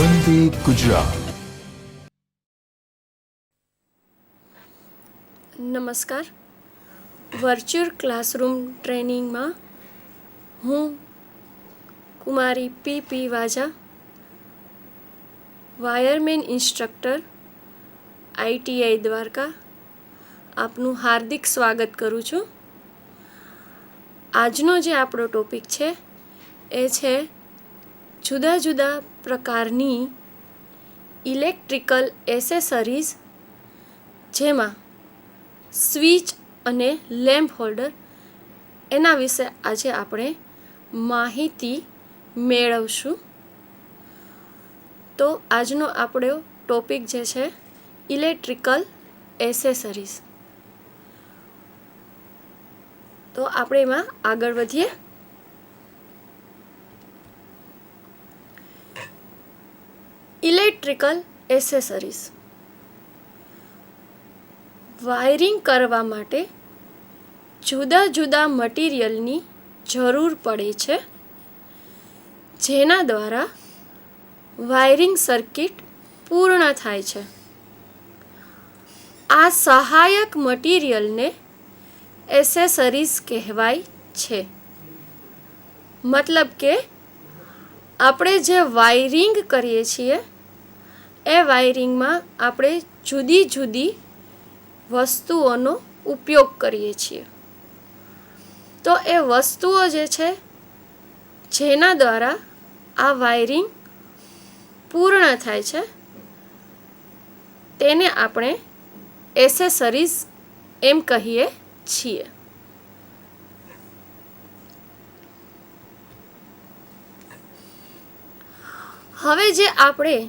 વંદે ગુજરાત. નમસ્કાર. Virtual classroom ટ્રેનિંગમાં હું કુમારી પી વાજા, wireman instructor, ITI Dwarka, આપનું હાર્દિક સ્વાગત કરું છું. આજનો જે આપણો ટોપિક છે એ છે જુદા જુદા પ્રકારની ઇલેક્ટ્રિકલ એસેસરીઝ, જેમાં સ્વિચ અને લેમ્પ હોલ્ડર, એના વિશે આજે આપણે માહિતી મેળવશું. તો આજનો આપણો ટોપિક જે છે ઇલેક્ટ્રિકલ એસેસરીઝ. તો આપણે એમાં આગળ વધીએ. ઇલેક્ટ્રિકલ એસેસરીઝ વાયરિંગ કરવા માટે જુદા જુદા મટીરિયલની જરૂર પડે છે, જેના દ્વારા વાયરિંગ સર્કિટ પૂર્ણ થાય છે. આ સહાયક મટીરિયલને એસેસરીઝ કહેવાય છે. મતલબ કે આપણે જે વાયરિંગ કરીએ છીએ એ વાયરિંગમાં આપણે જુદી જુદી વસ્તુઓનો ઉપયોગ કરીએ છીએ. તો એ વસ્તુઓ જે છે જેના દ્વારા આ વાયરિંગ પૂર્ણ થાય છે તેને આપણે એસેસરીઝ એમ કહીએ છીએ. હવે જે આપણે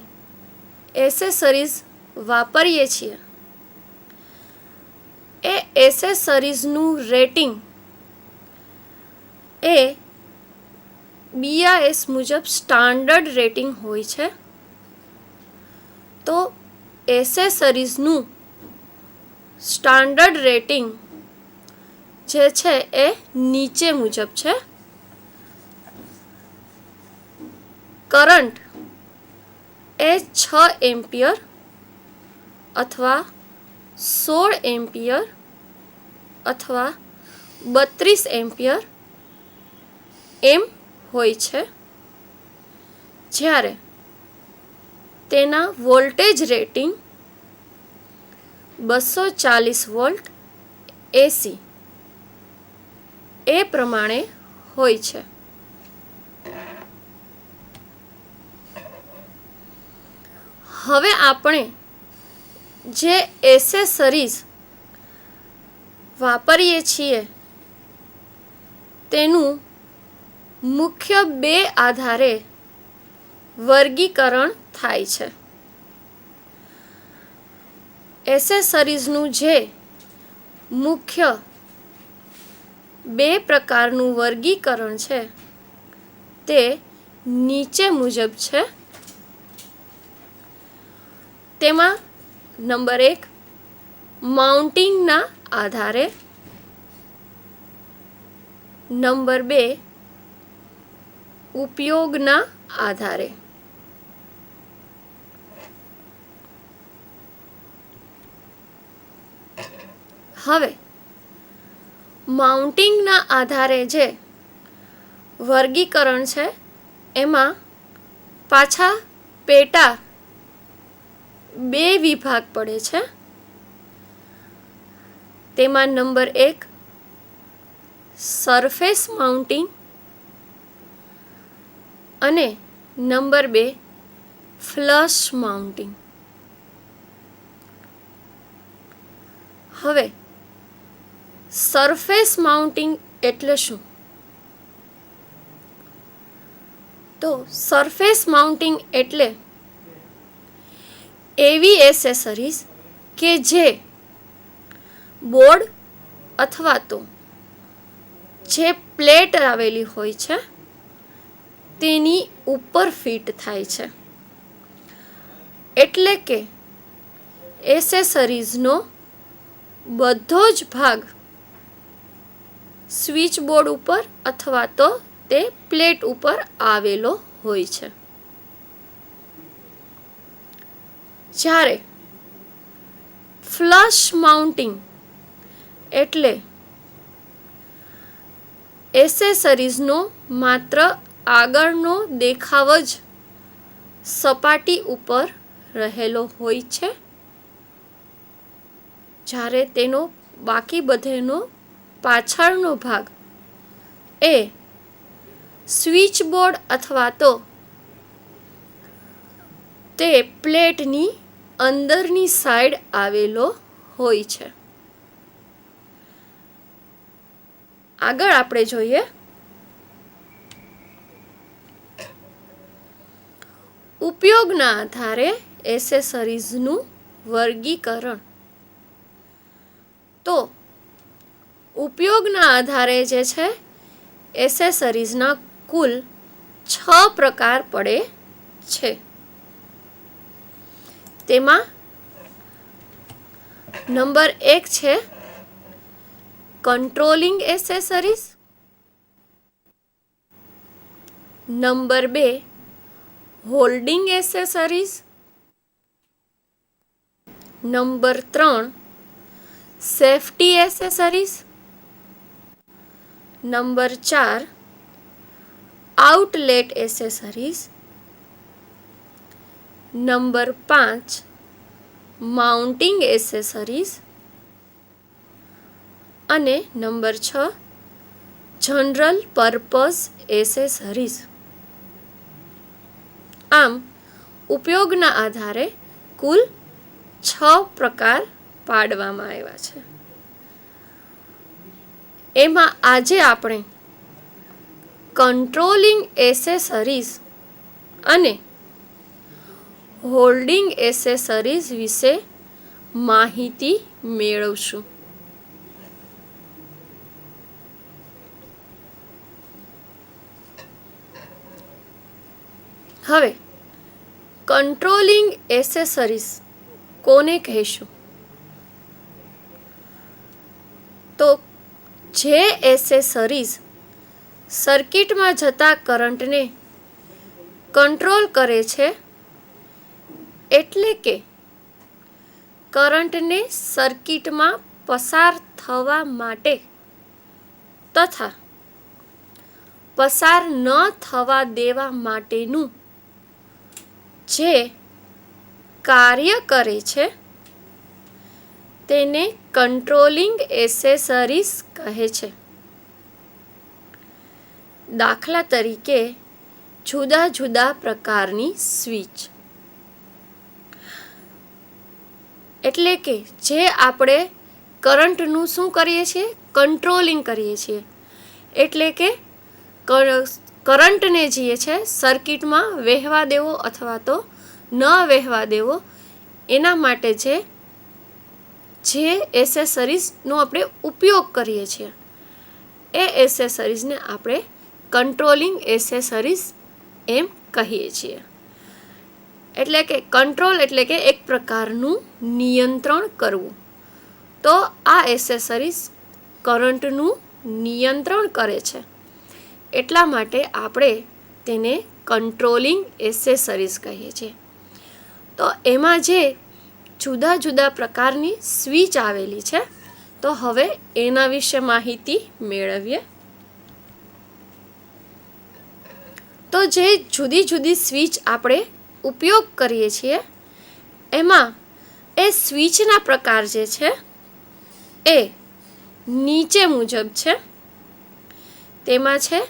એસેસરીઝ વાપરીએ છીએ એ એસેસરીઝનું રેટિંગ એ BIS મુજબ સ્ટાન્ડર્ડ રેટિંગ હોય છે. તો એસેસરીઝનું સ્ટાન્ડર્ડ રેટિંગ જે છે એ નીચે મુજબ છે. કરંટ એ 6 એમ્પિયર અથવા 16 એમ્પિયર અથવા 32 એમ્પિયર એમ હોય છે, જ્યારે તેના વોલ્ટેજ રેટિંગ 240 વોલ્ટ AC એ પ્રમાણે હોય છે. હવે આપણે જે એસેસરીઝ વાપરીએ છીએ તેનું મુખ્ય બે આધારે વર્ગીકરણ થાય છે. એસેસરીઝનું જે મુખ્ય બે પ્રકારનું વર્ગીકરણ છે તે નીચે મુજબ છે. તેમાં નંબર 1, માઉન્ટિંગના આધારે. નંબર 2, ઉપયોગના આધારે. હવે માઉન્ટિંગના આધારે જે વર્ગીકરણ છે એમાં પાછા પેટા બે વિભાગ પડે છે. તેમાં નંબર 1, સરફેસ માઉન્ટિંગ અને નંબર 2, ફ્લશ માઉન્ટિંગ. હવે સરફેસ માઉન્ટિંગ એટલે શું? તો સરફેસ માઉન્ટિંગ એટલે એવી એસેસરીઝ કે જે બોર્ડ અથવા તો જે પ્લેટ આવેલી હોય છે તેની ઉપર ફિટ થાય છે. એટલે કે એસેસરીઝનો બધો જ ભાગ સ્વિચ બોર્ડ ઉપર અથવા તો તે પ્લેટ ઉપર આવેલો હોય છે. જ્યારે ફ્લશ માઉન્ટિંગ એટલે એસેસરીઝનો માત્ર આગળનો દેખાવ જ સપાટી ઉપર રહેલો હોય છે, જ્યારે તેનો બાકી બધેનો પાછળનો ભાગ એ સ્વિચબોર્ડ અથવા તો તે પ્લેટની અંદરની સાઈડ આવેલો હોય છે. આગળ આપણે જોઈએ ઉપયોગના આધારે એસેસરીઝનું વર્ગીકરણ. તો ઉપયોગના આધારે જે છે એસેસરીઝના કુલ 6 પ્રકાર પડે છે. તેમાં નંબર 1 છે controlling accessories, number 2 holding accessories, number 3 safety accessories, number 4 outlet accessories, number 5 mounting accessories અને નંબર 6 જનરલ પર્પઝ એસેસરીઝ. આમ ઉપયોગના આધારે કુલ 6 પ્રકાર પાડવામાં આવ્યા છે. એમાં આજે આપણે કંટ્રોલિંગ એસેસરીઝ અને હોલ્ડિંગ એસેસરીઝ વિશે માહિતી મેળવશું. હવે કંટ્રોલિંગ એસેસરીઝ કોને કહેશું? તો જે એસેસરીઝ સર્કિટમાં જતા કરંટને કંટ્રોલ કરે છે, એટલે કે કરંટને સર્કિટમાં પસાર થવા માટે તથા પસાર ન થવા દેવા માટેનું જે કાર્ય કરે છે તેને કંટ્રોલિંગ એસેસરીઝ કહે છે. દાખલા તરીકે જુદા જુદા પ્રકારની સ્વિચ, એટલે કે જે આપણે કરંટનું શું કરીએ છીએ? કંટ્રોલિંગ કરીએ છીએ. એટલે કે કરંટને જે છે સર્કિટમાં વહેવા દેવો અથવા તો ન વહેવા દેવો, એના માટે જે એસેસરીઝનો આપણે ઉપયોગ કરીએ છીએ એ એસેસરીઝને આપણે કંટ્રોલિંગ એસેસરીઝ એમ કહીએ છીએ. એટલે કે કંટ્રોલ એટલે કે એક પ્રકારનું નિયંત્રણ કરવું. તો આ એસેસરીઝ કરંટનું નિયંત્રણ કરે છે, એટલા માટે આપણે તેને કંટ્રોલિંગ એસેસરીઝ કહીએ છીએ. તો એમાં જે જુદા જુદા પ્રકારની સ્વિચ આવેલી છે, તો હવે એના વિશે માહિતી મેળવીએ. તો જે જુદી જુદી સ્વિચ આપણે ઉપયોગ કરીએ છીએ એમાં એ સ્વિચના પ્રકાર જે છે એ નીચે મુજબ છે. તેમાં છે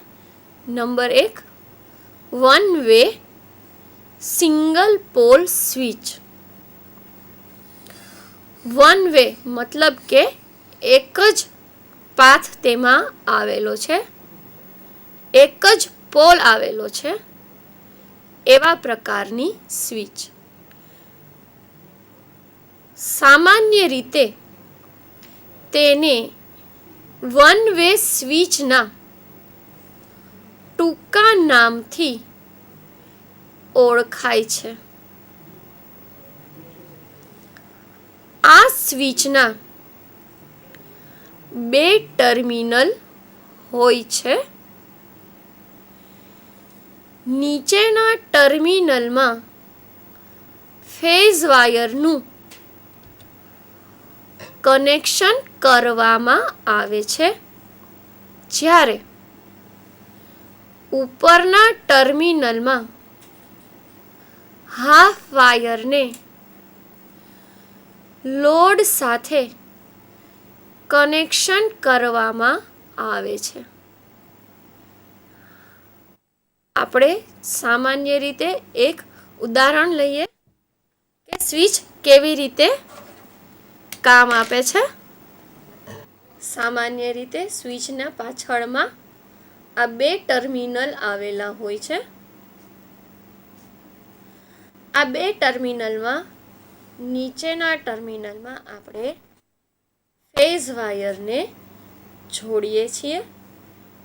number 1 one way single pole switch. One way મતલબ કે એક જ પાથ તેમાં આવેલો છે, એક જ પોલ આવેલો છે, એવા પ્રકારની સ્વિચ. સામાન્ય રીતે તેને વન વે સ્વિચના ટૂંકા નામથી ઓળખાય છે. આ સ્વિચના 2 ટર્મિનલ હોય છે. નીચેના ટર્મિનલમાં ફેઝ વાયરનું કનેક્શન કરવામાં આવે છે, જ્યારે ઉપરના ટર્મિનલમાં હાફ વાયરને લોડ સાથે કનેક્શન કરવામાં આવે છે. આપણે સામાન્ય રીતે એક ઉદાહરણ લઈએ કે સ્વિચ કેવી રીતે કામ આપે છે. સામાન્ય રીતે સ્વિચના પાછળમાં આ બે ટર્મિનલ આવેલા હોય છે. આ બે ટર્મિનલમાં નીચેના ટર્મિનલમાં આપણે ફેઝ વાયરને જોડીએ છીએ,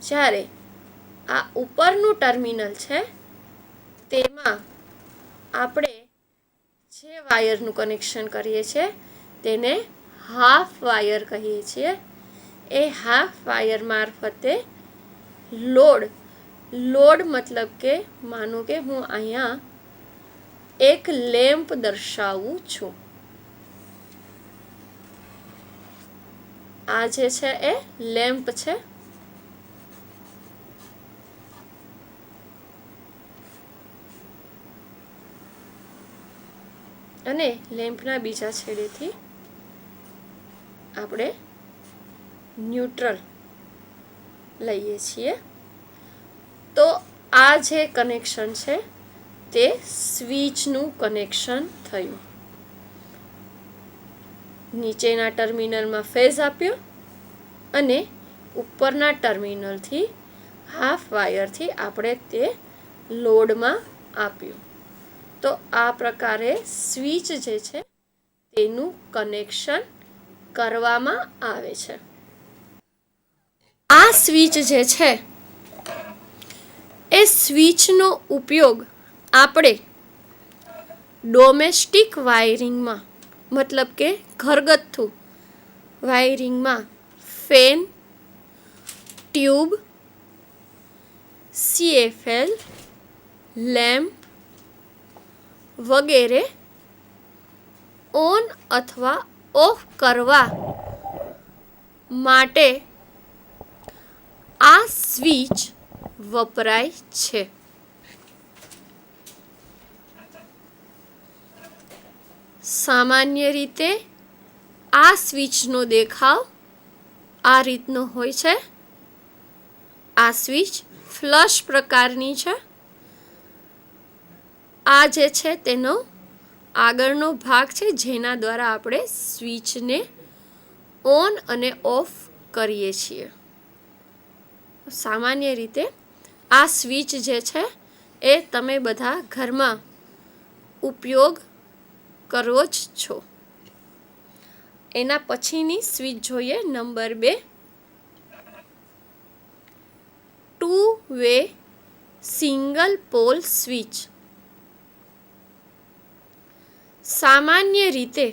જ્યારે આ ઉપરનું ટર્મિનલ છે તેમાં આપણે જે વાયરનું કનેક્શન કરીએ છીએ તેને હાફ વાયર કહીએ છીએ. એ હાફ વાયર મારફતે લોડ મતલબ કે માનો કે હું અહીંયા એક લેમ્પ દર્શાવું છું. આ જે છે એ લેમ્પ છે. અને લેમ્પના બીજા છેડેથી આપણે ન્યુટ્રલ લઈએ છીએ. તો આ જે કનેક્શન છે તે સ્વિચનું કનેક્શન થયું. નીચેના ટર્મિનલમાં ફેઝ આપ્યો અને ઉપરના ટર્મિનલથી હાફ વાયરથી આપણે તે લોડમાં આપ્યું. તો આ પ્રકારે સ્વિચ જે છે તેનું કનેક્શન કરવામાં આવે છે. આ સ્વિચ જે છે એ સ્વિચનો ઉપયોગ આપણે ડોમેસ્ટિક વાયરિંગમાં મતલબ કે ઘરગથ્થુ વાયરિંગમાં ફેન, ટ્યુબ, CFL, લેમ્પ વગેરે ઓન અથવા ઓફ કરવા માટે આ સ્વિચ વપરાય છે. સામાન્ય રીતે આ સ્વિચનો દેખાવ આ રીતનો હોય છે. આ સ્વિચ ફ્લશ પ્રકારની છે. આ જે છે તેનો આગળનો ભાગ છે જેના દ્વારા આપણે સ્વિચને ઓન અને ઓફ કરીએ છીએ. સામાન્ય રીતે આ સ્વિચ જે છે એ તમે બધા ઘરમાં ઉપયોગ કરો જ છો. એના પછીની સ્વિચ જોઈએ, નંબર 2, 2-વે સિંગલ પોલ સ્વિચ. સામાન્ય રીતે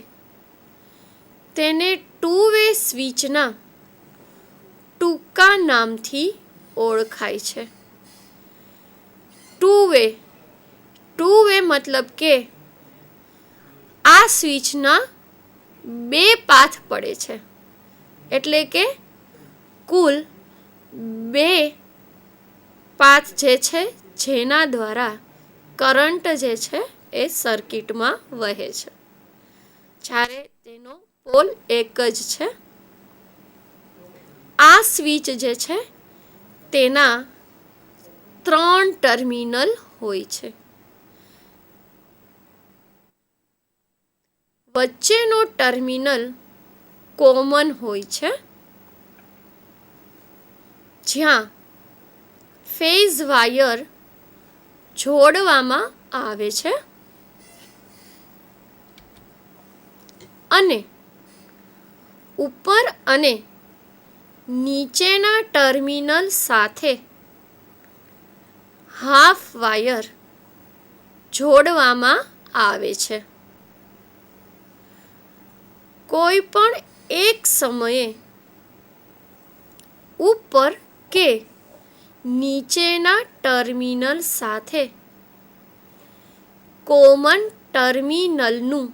તેને 2-વે સ્વિચના ટૂંકા નામથી ઓળખાય છે. 2-વે મતલબ કે આ સ્વિચના 2 પાથ પડે છે, એટલે કે કુલ 2 પાથ જે છે જેના દ્વારા કરંટ જે છે એ સર્કિટમાં વહે છે, જ્યારે તેનો પોલ એક જ છે. આ સ્વિચ જે છે તેના 3 ટર્મિનલ હોય છે. વચ્ચેનો ટર્મિનલ કોમન હોય છે, જ્યાં ફેઝ વાયર જોડવામાં આવે છે અને ઉપર અને નીચેના ટર્મિનલ સાથે હાફ વાયર જોડવામાં આવે છે. કોઈ પણ એક સમયે ઉપર કે નીચેના ટર્મિનલ સાથે કોમન ટર્મિનલનું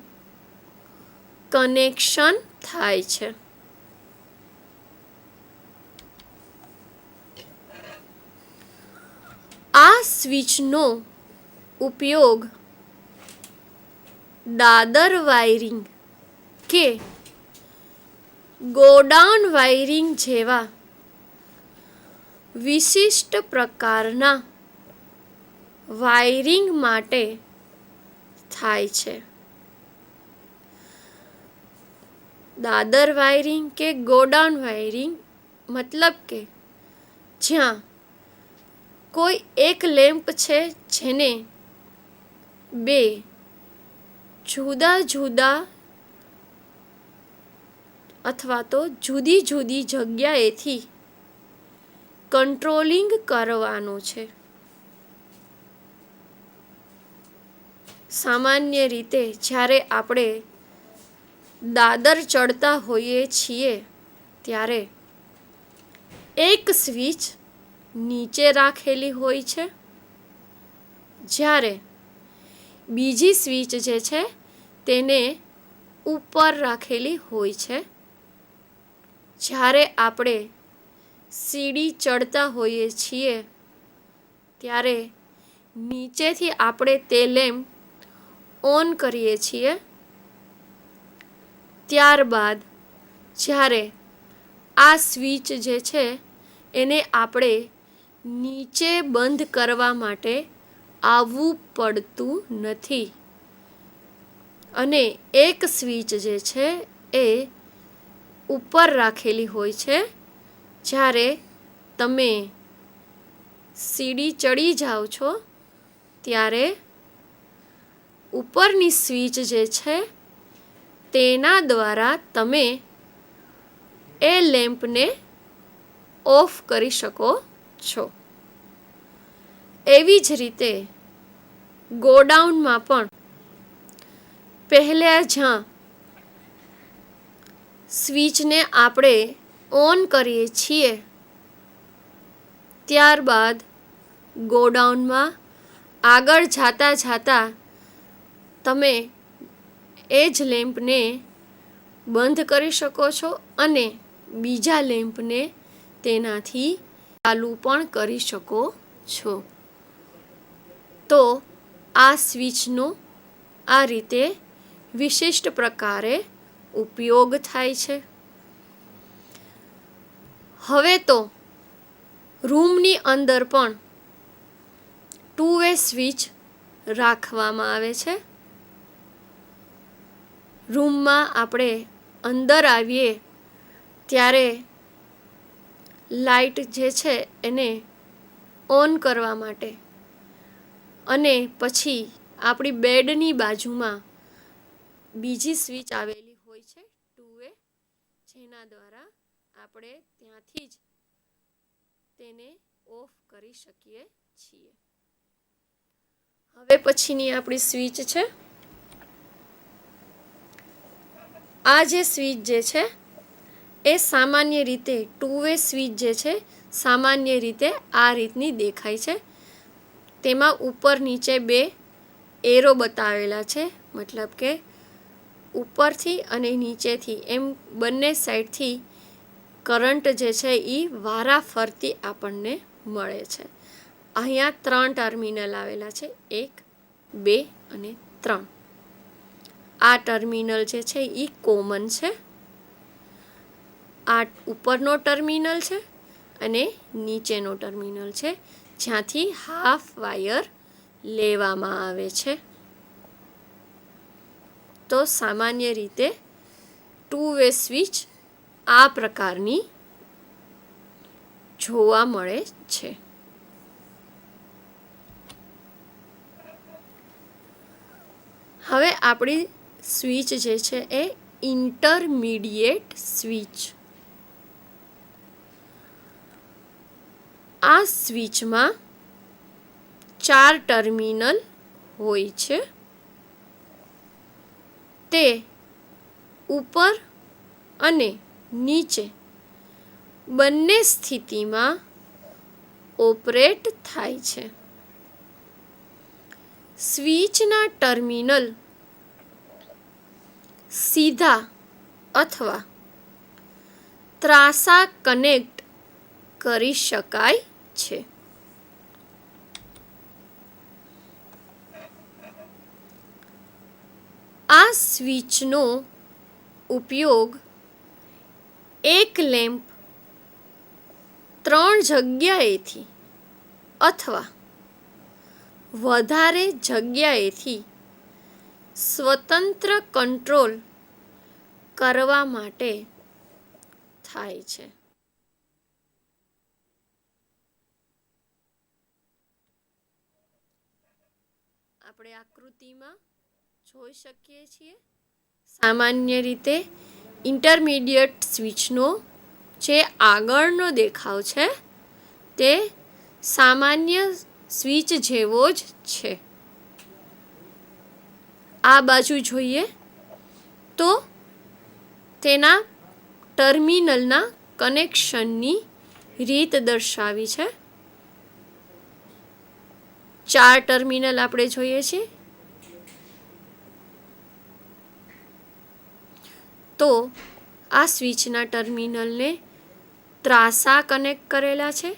કનેક્શન થાય છે. આ સ્વિચનો ઉપયોગ દાદર વાયરિંગ કે ગોડાઉન વાયરિંગ જેવા વિશિષ્ટ પ્રકારના વાયરિંગ માટે થાય છે. દાદર વાયરિંગ કે ગોડાઉન વાયરિંગ મતલબ કે જ્યાં કોઈ એક લેમ્પ છે જેને બે જુદા જુદા અથવા તો જુદી જુદી જગ્યાએથી કંટ્રોલિંગ કરવાનું છે. સામાન્ય રીતે જ્યારે આપણે દાદર ચડતા હોઈએ છીએ ત્યારે એક સ્વિચ નીચે રાખેલી હોય છે, જ્યારે બીજી સ્વિચ જે છે તેને ઉપર રાખેલી હોય છે. જ્યારે આપણે સીડી ચડતા હોઈએ છીએ ત્યારે નીચેથી આપણે તે લેમ્પ ઓન કરીએ છીએ. ત્યારબાદ જ્યારે આ સ્વિચ જે છે એને આપણે નીચે બંધ કરવા માટે આવવું પડતું નથી અને એક સ્વિચ જે છે એ ઉપર રાખેલી હોય છે. જ્યારે તમે સીડી ચડી જાઓ છો ત્યારે ઉપરની સ્વિચ જે છે તેના દ્વારા તમે એ લેમ્પને ઓફ કરી શકો છો. એવી જ રીતે ગોડાઉનમાં પણ પહેલા જ્યાં સ્વિચને આપણે ઓન કરીએ છીએ ત્યારબાદ ગોડાઉનમાં આગળ જાતા જાતા તમે એ જ લેમ્પને બંધ કરી શકો છો અને બીજા લેમ્પને તેનાથી ચાલુ પણ કરી શકો છો. તો આ સ્વિચનો આ રીતે વિશિષ્ટ પ્રકારે ઉપયોગ થાય છે. હવે તો રૂમની અંદર પણ 2 વે સ્વિચ રાખવામાં આવે છે. રૂમમાં આપણે અંદર આવીએ ત્યારે લાઇટ જે છે એને ઓન કરવા માટે અને પછી આપણી બેડની બાજુમાં બીજી સ્વિચ આવેલી હોય છે 2 વે, જેના દ્વારા આપણે ત્યાંથી જ તેને ઓફ કરી શકીએ છીએ. હવે પછીની આપણી સ્વિચ છે. આ જે સ્વિચ જે છે એ સામાન્ય રીતે 2 વે સ્વિચ જે છે સામાન્ય રીતે આ રીતની દેખાય છે. તેમાં ઉપર નીચે 2 એરો બતાવેલા છે, મતલબ કે ઉપરથી અને નીચેથી એમ બંને સાઈડથી કરંટ જે છે એ વારાફરતી આપણને મળે છે. અહીંયા 3 ટર્મિનલ આવેલા છે, 1, 2 અને 3. આ ટર્મિનલ જે છે એ કોમન છે. આ ઉપરનો ટર્મિનલ છે અને નીચેનો ટર્મિનલ છે જ્યાંથી હાફ વાયર લેવામાં આવે છે. તો સામાન્ય રીતે 2 વે સ્વિચ આ પ્રકારની જોવા મળે છે. હવે આપણી સ્વિચ જે છે એ ઇન્ટરમીડિયેટ સ્વિચ. આ સ્વિચમાં 4 ટર્મિનલ હોય છે. તે ઉપર અને નીચે બંને સ્થિતિમાં ઓપરેટ થાય છે. સ્વિચના ટર્મિનલ સીધા અથવા ત્રાંસા કનેક્ટ કરી શકાય છે. આ સ્વિચનો ઉપયોગ એક લેમ્પ 3 જગ્યાએથી અથવા વધારે જગ્યાએથી સ્વતંત્ર કંટ્રોલ કરવા માટે થાય છે. આપણે આકૃતિમાં જોઈ શકીએ છીએ સામાન્ય રીતે ઇન્ટરમીડિયેટ સ્વિચનો જે આગળનો દેખાવ છે તે સામાન્ય સ્વિચ જેવો જ છે. આ બાજુ જોઈએ તો તેના ટર્મિનલના કનેક્શનની રીત દર્શાવી છે. 4 ટર્મિનલ આપણે જોઈએ છીએ. તો આ સ્વિચના ટર્મિનલને ત્રાંસા કનેક્ટ કરેલા છે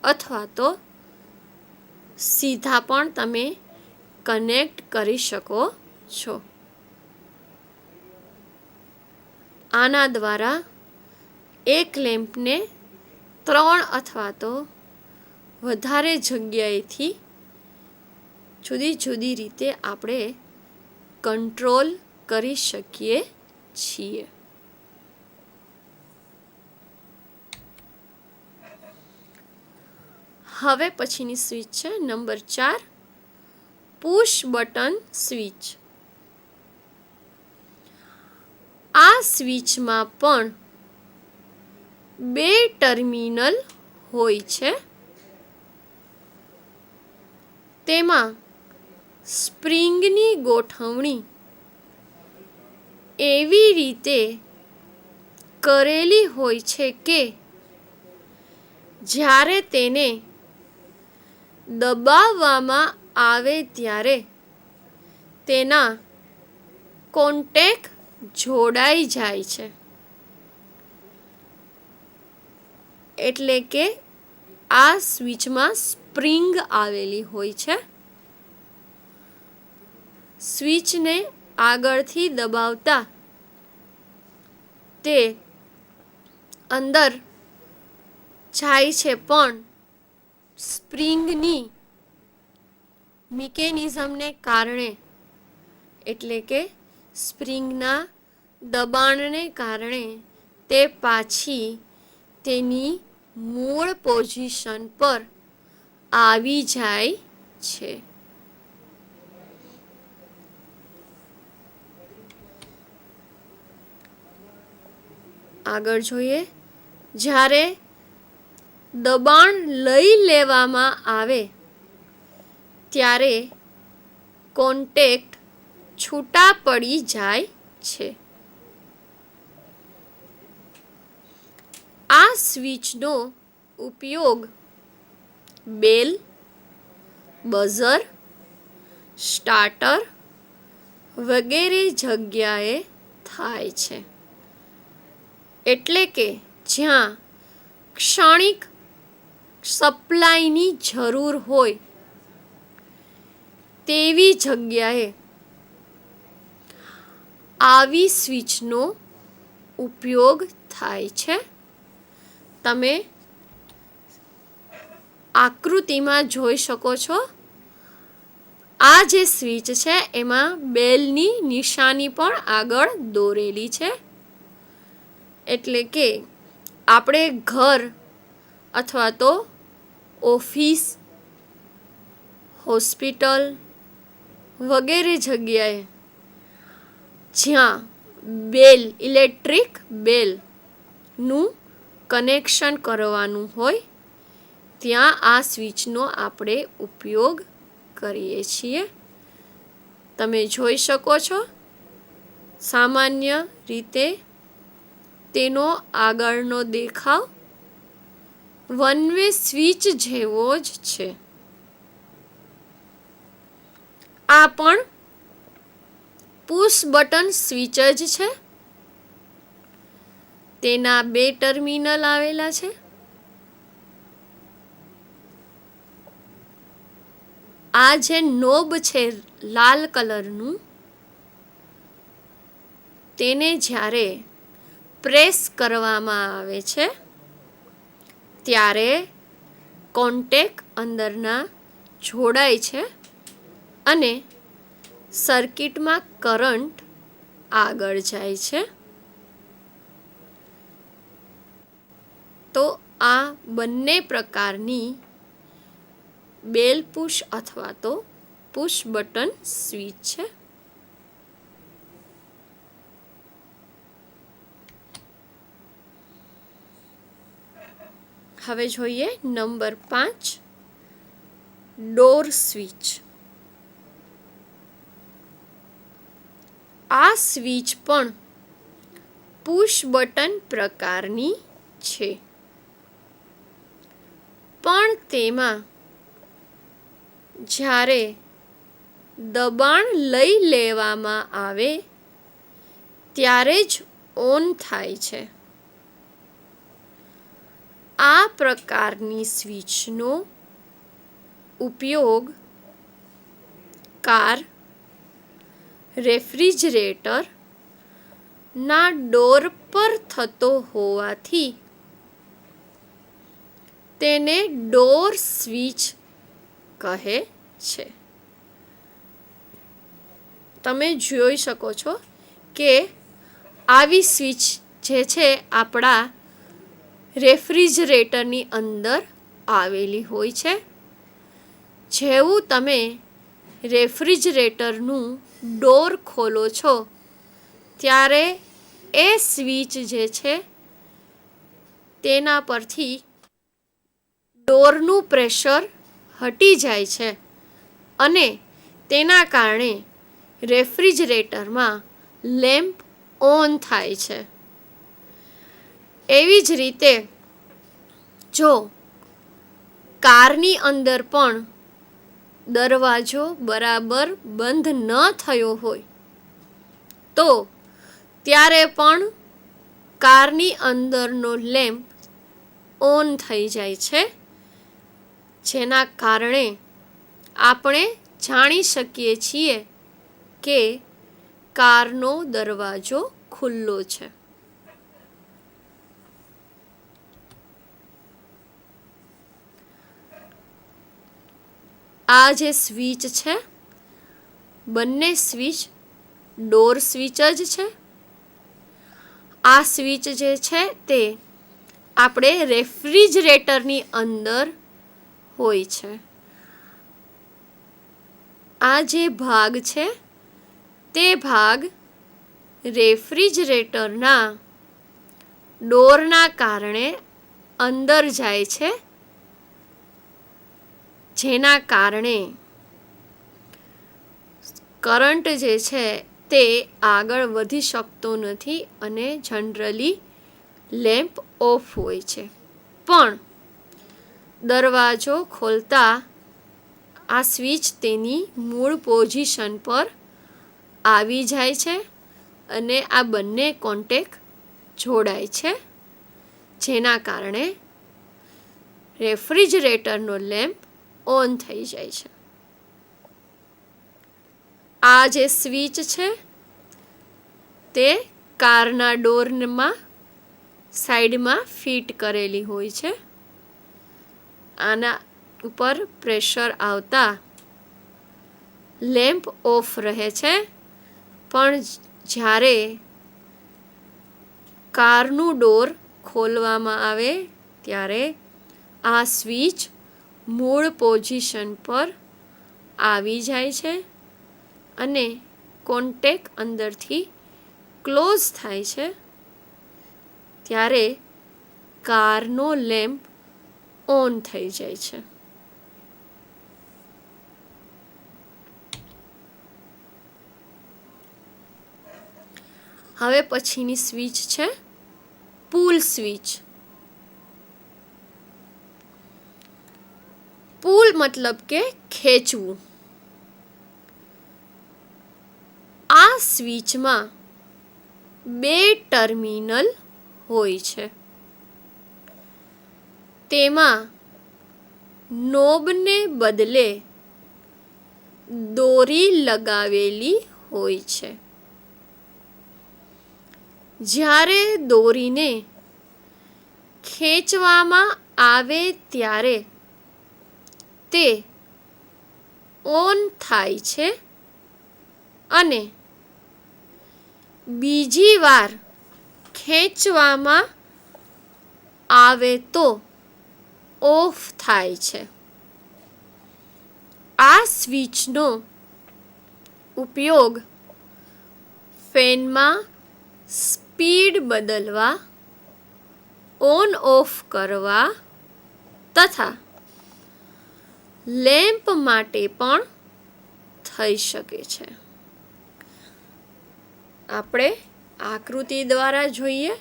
અથવા તો સીધા પણ તમે કનેક્ટ કરી શકો છો. આના દ્વારા એક લેમ્પને 3 અથવા તો વધારે જગ્યાએથી જુદી જુદી રીતે આપણે કંટ્રોલ કરી શકીએ છીએ. હવે પછીની સ્વિચ છે નંબર 4, પુશ બટન સ્વિચ. આ સ્વિચમાં પણ 2 ટર્મિનલ હોય છે. તેમાં સ્પ્રિંગની ગોઠવણી એવી રીતે કરેલી હોય છે કે જ્યારે તેને દબાવવામાં આવે ત્યારે તેના કોન્ટેક જોડાઈ જાય છે. એટલે કે આ સ્વિચમાં સ્પ્રિંગ આવેલી હોય છે. સ્વિચને આગળથી દબાવતા તે અંદર જાય છે, પણ સ્પ્રિંગની મિકેનિઝમને કારણે એટલે કે સ્પ્રિંગના દબાણને કારણે તે પાછી તેની મૂળ પોઝિશન પર આવી જાય છે. આગળ જોઈએ, જ્યારે દબાણ લઈ લેવામાં આવે ત્યારે કોન્ટેક્ટ છૂટા પડી જાય છે. આ સ્વિચનો ઉપયોગ બેલ, બઝર, સ્ટાર્ટર વગેરે જગ્યાએ થાય છે. એટલે કે જ્યાં ક્ષણિક સપ્લાયની જરૂર હોય તેવી જગ્યાએ આવી સ્વિચનો ઉપયોગ થાય છે. તમે આકૃતિમાં જોઈ શકો છો, આ જે સ્વિચ છે એમાં બેલની નિશાની પણ આગળ દોરેલી છે. એટલે કે આપણે ઘર અથવા તો ઓફિસ, હોસ્પિટલ વગેરે જગ્યાએ જ્યાં બેલ, ઇલેક્ટ્રિક બેલનું કનેક્શન કરવાનું હોય ત્યાં આ સ્વિચનો આપણે ઉપયોગ કરીએ છીએ. તમે જોઈ શકો છો, સામાન્ય રીતે તેનો આગળનો દેખાવ વન વે સ્વિચ જેવો જ છે. આ પણ પુશ બટન સ્વિચ જ છે, તેના 2 ટર્મિનલ આવેલા છે. આ જે નોબ છે લાલ કલરનું, તેને જ્યારે પ્રેસ કરવામાં આવે છે ત્યારે કોન્ટેક અંદરના જોડાય છે અને સર્કિટમાં કરંટ આગળ જાય છે. તો આ બંને પ્રકારની બેલ પુશ અથવા તો પુશ બટન સ્વિચ છે. હવે જોઈએ નંબર 5, ડોર સ્વિચ. આ સ્વિચ પણ પુશ બટન પ્રકારની છે, પણ તેમાં જ્યારે દબાણ લઈ લેવામાં આવે ત્યારે જ ઓન થાય છે. આ પ્રકારની સ્વિચનો ઉપયોગ કાર, રેફ્રિજરેટર ના ડોર પર થતો હોવાથી તેને ડોર સ્વિચ કહે છે. તમે જોઈ શકો છો કે આવી સ્વિચ જે છે આપણા રેફ્રિજરેટરની અંદર આવેલી હોય છે. જેવું તમે રેફ્રિજરેટરનું ડોર ખોલો છો ત્યારે એ સ્વિચ જે છે તેના પરથી ડોરનું પ્રેશર હટી જાય છે અને તેના કારણે રેફ્રિજરેટરમાં લેમ્પ ઓન થાય છે. એવી જ રીતે જો કારની અંદર પણ દરવાજો બરાબર બંધ ન થયો હોય તો ત્યારે પણ કારની અંદરનો લેમ્પ ઓન થઈ જાય છે, જેના કારણે આપણે જાણી શકીએ છીએ કે કારનો દરવાજો ખુલ્લો છે. આ જે સ્વિચ છે, બંને સ્વિચ ડોર સ્વિચ જ છે. આ સ્વિચ જે છે તે આપણે રેફ્રિજરેટરની અંદર હોય છે. આ જે ભાગ છે તે ભાગ રેફ્રિજરેટરના ડોરના કારણે અંદર જાય છે, જેના કારણે કરંટ જે છે તે આગળ વધી શકતો નથી અને જનરલી લેમ્પ ઓફ હોય છે. પણ દરવાજો ખોલતા આ સ્વિચ તેની મૂળ પોઝિશન પર આવી જાય છે અને આ બંને કોન્ટેક જોડાય છે, જેના કારણે રેફ્રિજરેટરનો લેમ્પ ઓન થઈ જાય છે. આ જે સ્વિચ છે તે કારના ડોરમાં સાઈડમાં ફિટ કરેલી હોય છે. આના ઉપર પ્રેશર આવતા લેમ્પ ઓફ રહે છે, પણ જ્યારે કારનું ડોર ખોલવામાં આવે ત્યારે આ સ્વિચ મૂળ પોઝિશન પર આવી જાય છે અને કોન્ટેક અંદરથી ક્લોઝ થાય છે, ત્યારે કારનો લેમ્પ ઓન થઈ જાય છે. હવે પછીની સ્વિચ છે પુલ સ્વિચ. પુલ મતલબ કે ખેંચવું. આ સ્વિચમાં 2 ટર્મિનલ હોય છે. તેમાં નોબને બદલે દોરી લગાવેલી હોય છે. જ્યારે દોરીને ખેંચવામાં આવે ત્યારે તે ઓન થાય છે અને બીજી વાર ખેંચવામાં આવે તો ઓફ થાય છે. આ સ્વિચનો ઉપયોગ ફેનમાં સ્પીડ બદલવા, ઓન ઓફ કરવા તથા લેમ્પ માટે પણ થઈ શકે છે. આપણે આકૃતિ દ્વારા જોઈએ.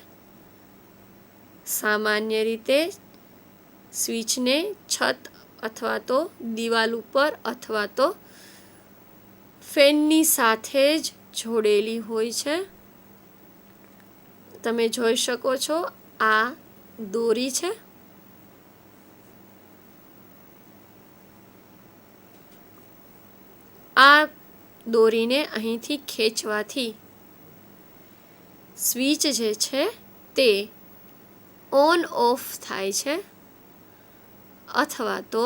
સામાન્ય રીતે સ્વિચને છત અથવા તો દિવાલ ઉપર અથવા તો ફેનની સાથે જ જોડેલી હોય છે. તમે જોઈ શકો છો આ દોરી છે. આ દોરીને અહીંથી ખેંચવાથી સ્વિચ જે છે તે ઓન ઓફ થાય છે, અથવા તો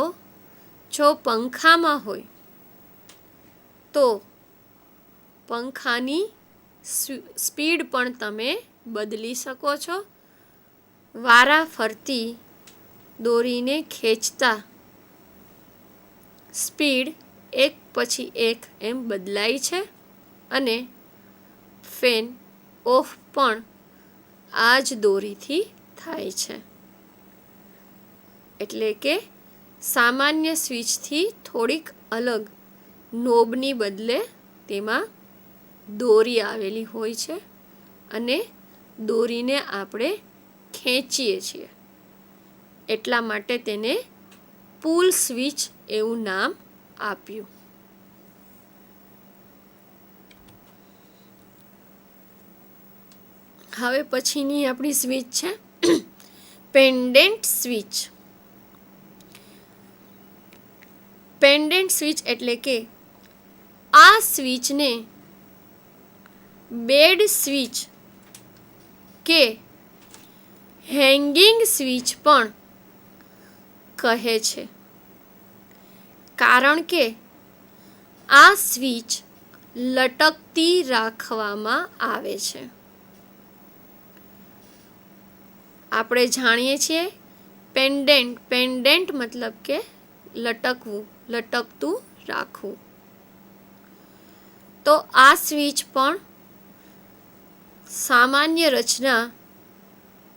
જો પંખામાં હોય તો પંખાની સ્પીડ પણ તમે બદલી શકો છો. વારાફરતી દોરીને ખેંચતા સ્પીડ એક પછી એક એમ બદલાય છે અને ફેન ઓફ પણ આ જ દોરીથી થાય છે. એટલે કે સામાન્ય સ્વિચથી થોડીક અલગ નોબની બદલે તેમાં દોરી આવેલી હોય છે અને દોરીને આપણે ખેંચીએ છીએ. એટલા માટે તેને પુલ સ્વિચ એવું નામ આપ્યું. હવે પછીની આપણી સ્વિચ છે પેન્ડન્ટ સ્વિચ. પેન્ડન્ટ સ્વિચ એટલે કે આ સ્વિચને બેડ સ્વિચ કે હેંગિંગ સ્વિચ પણ કહે છે, કારણ કે આ સ્વિચ લટકતી રાખવામાં આવે છે. આપણે જાણીએ છીએ પેન્ડન્ટ મતલબ કે લટકવું, લટકતું રાખવું. તો આ સ્વિચ પણ સામાન્ય રચના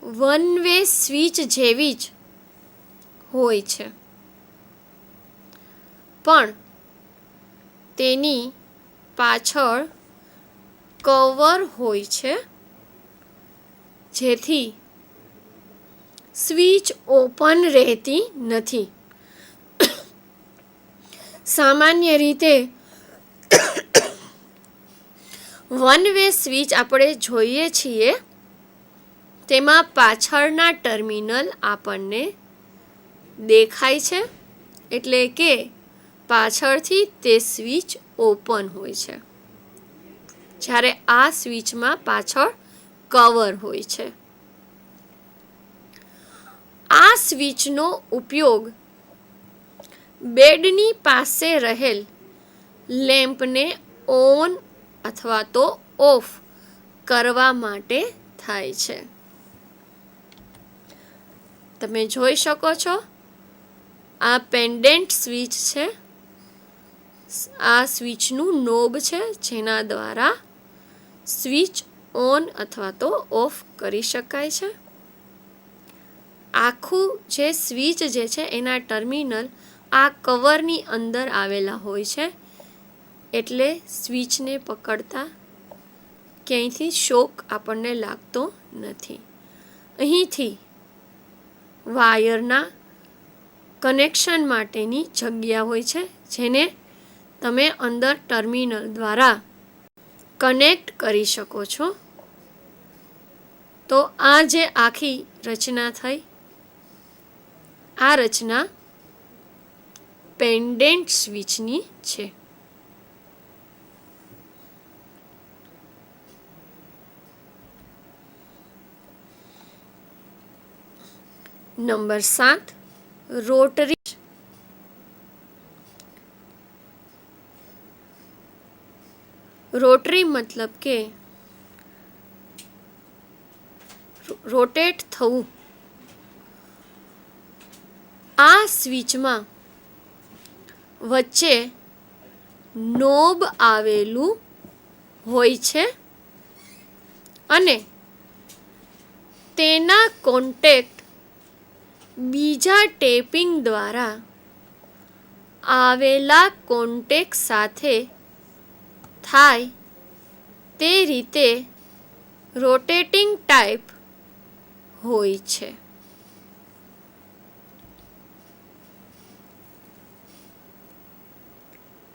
વન વે સ્વિચ જેવી જ હોય છે, પણ તેની પાછળ કવર હોય છે જેથી સ્વિચ ઓપન રહેતી નથી. સામાન્ય રીતે વન વે સ્વિચ આપણે જોઈએ છીએ તેમાં પાછળના ટર્મિનલ આપણને દેખાય છે, એટલે કે પાછળથી તે સ્વિચ ઓપન હોય છે, જ્યારે આ સ્વિચમાં પાછળ કવર હોય છે. આ સ્વિચનો ઉપયોગ બેડની પાસે રહેલ લેમ્પને ઓન અથવા તો ઓફ કરવા માટે થાય છે. તમે જોઈ શકો છો આ પેન્ડન્ટ સ્વિચ છે. આ સ્વિચનું નોબ છે જેના દ્વારા સ્વિચ ઓન અથવા તો ઓફ કરી શકાય છે. આખું જે સ્વિચ જે છે એના ટર્મિનલ આ કવરની અંદર આવેલા હોય છે, એટલે સ્વિચને પકડતા ક્યાંયથી શોક આપણને લાગતો નથી. અહીંથી વાયરના કનેક્શન માટેની જગ્યા હોય છે જેને તમે અંદર ટર્મિનલ દ્વારા કનેક્ટ કરી શકો છો. તો આ જે આખી રચના થઈ, આ રચના પેન્ડન્ટ સ્વિચની છે. Number 7, rotary. રોટરી મતલબ કે રોટેટ થવું. આ સ્વિચમાં વચ્ચે નોબ આવેલું હોય છે અને તેના કોન્ટેક્ટ બીજા ટેપિંગ દ્વારા આવેલા કોન્ટેક્ટ સાથે થાય તે રીતે રોટેટિંગ ટાઈપ હોય છે.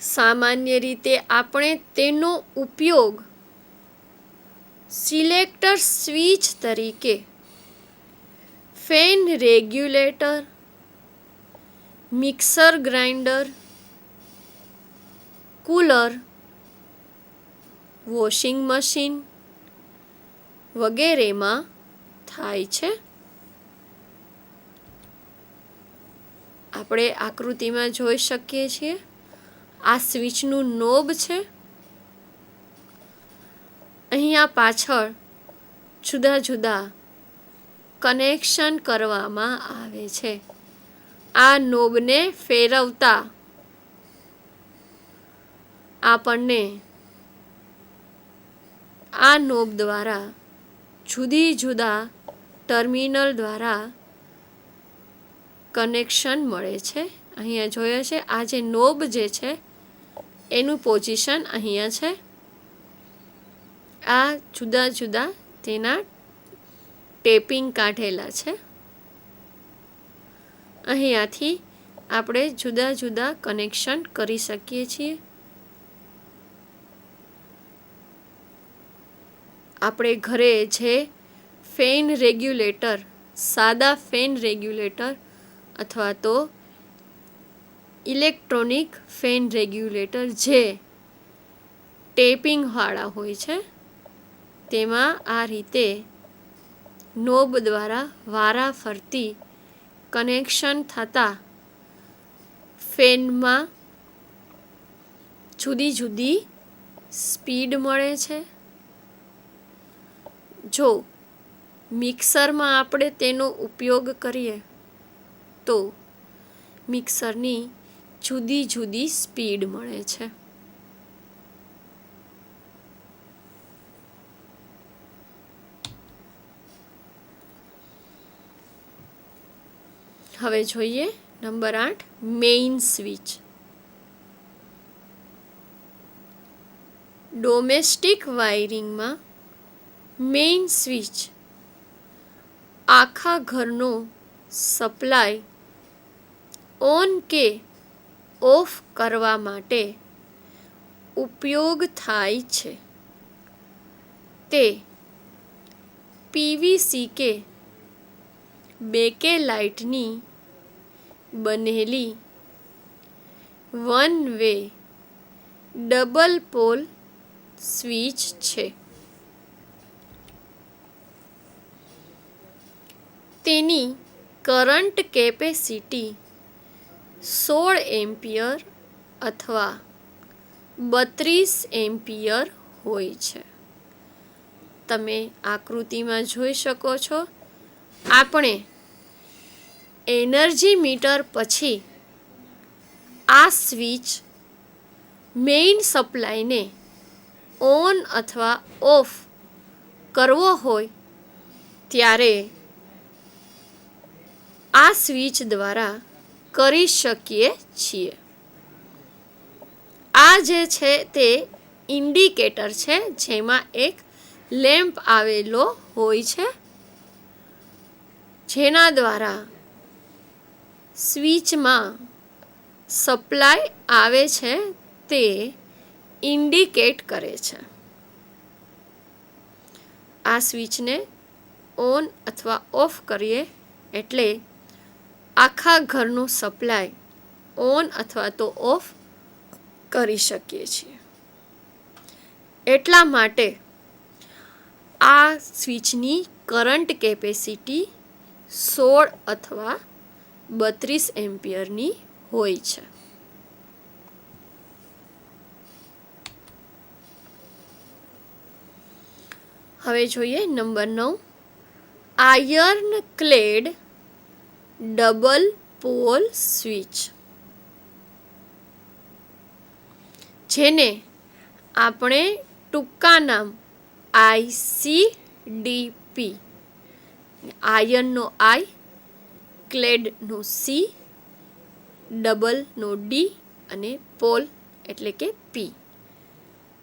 સામાન્ય રીતે આપણે તેનો ઉપયોગ સિલેક્ટર સ્વિચ તરીકે fan regulator, mixer grinder, cooler, washing machine વગેરેમાં થાય છે. આપણે આકૃતિમાં જોઈ શકીએ છીએ, આ સ્વિચનું નોબ છે. અહીંયા પાછળ જુદા જુદા કનેક્શન કરવામાં આવે છે. આ નોબને ફેરવતા આપણને આ નોબ દ્વારા જુદી જુદા ટર્મિનલ દ્વારા કનેક્શન મળે છે. અહીંયા જોઈએ છે, આ જે નોબ જે છે એનું પોઝિશન અહીંયા છે. આ જુદા જુદા તેના ટેપિંગ કાઢેલા છે. અહીંયાથી આપણે જુદા જુદા કનેક્શન કરી શકીએ છીએ. આપણે ઘરે જે ફેન રેગ્યુલેટર, સાદા ફેન રેગ્યુલેટર અથવા તો ઇલેક્ટ્રોનિક ફેન રેગ્યુલેટર જે ટેપિંગવાળા હોય છે, તેમાં આ રીતે નોબ દ્વારા વારાફરતી કનેક્શન થતાં ફેનમાં જુદી જુદી સ્પીડ મળે છે. જો મિક્સરમાં આપણે તેનો ઉપયોગ કરીએ તો મિક્સરની જુદી જુદી સ્પીડ મળે છે. હવે જોઈએ નંબર 8, મેઇન સ્વિચ. ડોમેસ્ટિક વાયરિંગમાં મેઇન સ્વિચ આખા ઘરનો સપ્લાય ઓન કે ઓફ કરવા માટે ઉપયોગ થાય છે. તે પીવીસી કે બેકેલાઇટની બનેલી one way double pole switch છે. તેની કરંટ કેપેસિટી 16 એમ્પિયર અથવા 32 એમ્પિયર હોય છે. તમે આકૃતિમાં જોઈ શકો છો, આપણે એનર્જી મીટર પછી આ સ્વિચ મેઇન સપ્લાયને ઓન અથવા ઓફ કરવો હોય ત્યારે આ સ્વિચ દ્વારા કરી શકીએ છીએ. આ જે છે તે ઇન્ડિકેટર છે, જેમાં એક લેમ્પ આવેલો હોય છે, જેના દ્વારા સ્વિચમાં સપ્લાય આવે છે તે ઇન્ડિકેટ કરે છે. આ સ્વિચને ઓન અથવા ઓફ કરીએ એટલે આખા ઘરનો સપ્લાય ઓન અથવા તો ઓફ કરી શકીએ છીએ. એટલા માટે આ સ્વિચની કરંટ કેપેસિટી 16 અથવા 32 એમ્પિયરની હોય છે. હવે જોઈએ number 9, iron clad double pole switch, જેને આપણે ટૂંકા નામ ICDP, આયર્નનો I, ક્લેડનો C, ડબલનો D અને પોલ એટલે કે P,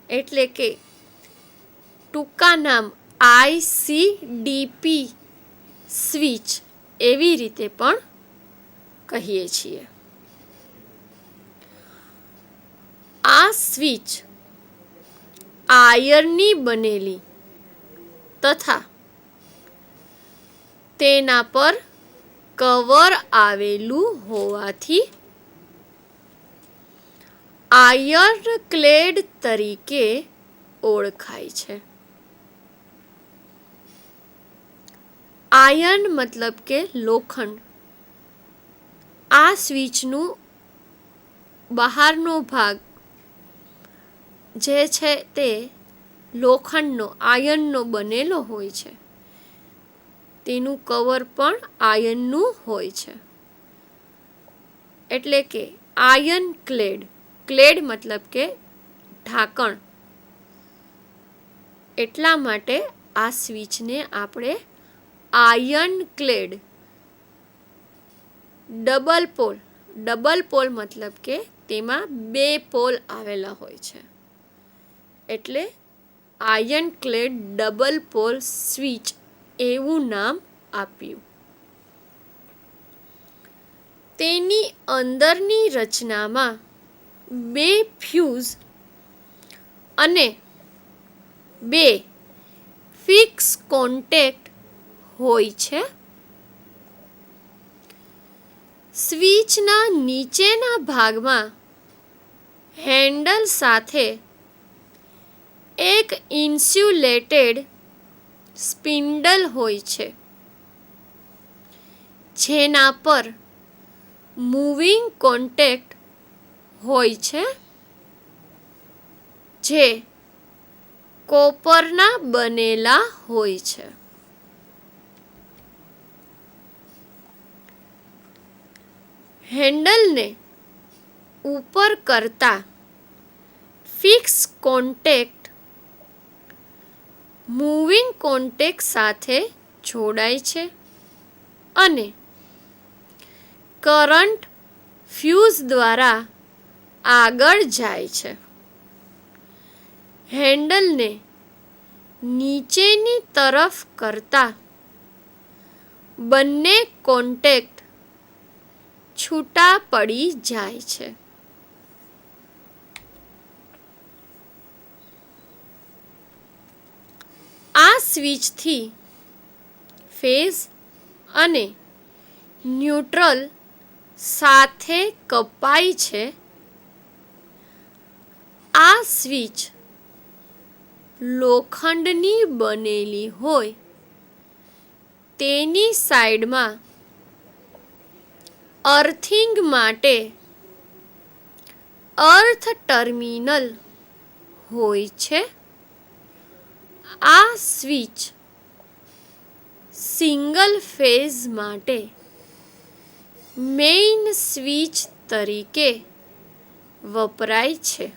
એટલે કે ટૂંકા નામ ICDP સ્વિચ એવી રીતે પણ કહીએ છીએ. આ સ્વિચ આયર્નની બનેલી તથા તેના પર કવર આવેલું હોવાથી આયર્ન ક્લેડ તરીકે ઓળખાય છે. આયર્ન મતલબ કે લોખંડ. આ સ્વિચનું બહારનો ભાગ જે છે તે લોખંડનો આયર્નનો બનેલો હોય છે. તેનું કવર પણ આયર્નનું હોય છે. એટલે કે આયર્ન ક્લેડ. ક્લેડ મતલબ કે ઢાંકણ. એટલા માટે આ સ્વિચને આપણે iron clad double pole, double pole મતલબ કે તેમાં 2 પોલ આવેલા હોય છે, એટલે iron clad double pole switch એવું નામ આપ્યું. તેની અંદરની રચનામાં 2 ફ્યુઝ અને 2 ફિક્સ કોન્ટેક્ટ હોય છે. સ્વિચના નીચેના ભાગમાં હેન્ડલ સાથે એક ઇન્સ્યુલેટેડ સ્પિન્ડલ હોય છે, જેના પર મૂવિંગ કોન્ટેક્ટ હોય છે, જે કોપરના બનેલા હોય છે. હેન્ડલને ઉપર કરતા ફિક્સ કોન્ટેક્ટ મૂવિંગ કોન્ટેક્ટ સાથે જોડાય છે અને કરંટ ફ્યુઝ દ્વારા આગળ જાય છે. હેન્ડલને નીચેની તરફ કરતા બંને કોન્ટેક્ટ છૂટા પડી જાય છે. આ સ્વિચથી ફેઝ અને ન્યુટ્રલ સાથે કપાય છે. આ સ્વિચ લોખંડની બનેલી હોય તેની સાઈડમાં અર્થિંગ માટે અર્થ ટર્મિનલ હોય છે. આ સ્વિચ સિંગલ ફેઝ માટે મેઇન સ્વિચ તરીકે વપરાય છે.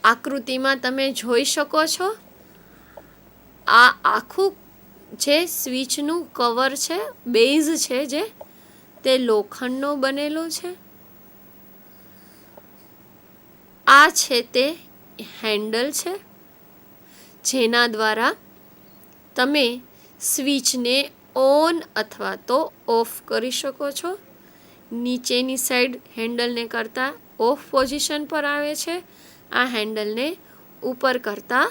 આકૃતિમાં તમે જોઈ શકો છો, આ આખું જે સ્વિચનું કવર છે, બેઝ છે, જે તે લોખંડનો બનેલો છે. આ છે તે હેન્ડલ છે, જેના દ્વારા તમે સ્વિચને ઓન અથવા તો ઓફ કરી શકો છો. નીચેની સાઈડ હેન્ડલને કરતાં ઓફ પોઝિશન પર આવે છે. આ હેન્ડલને ઉપર કરતાં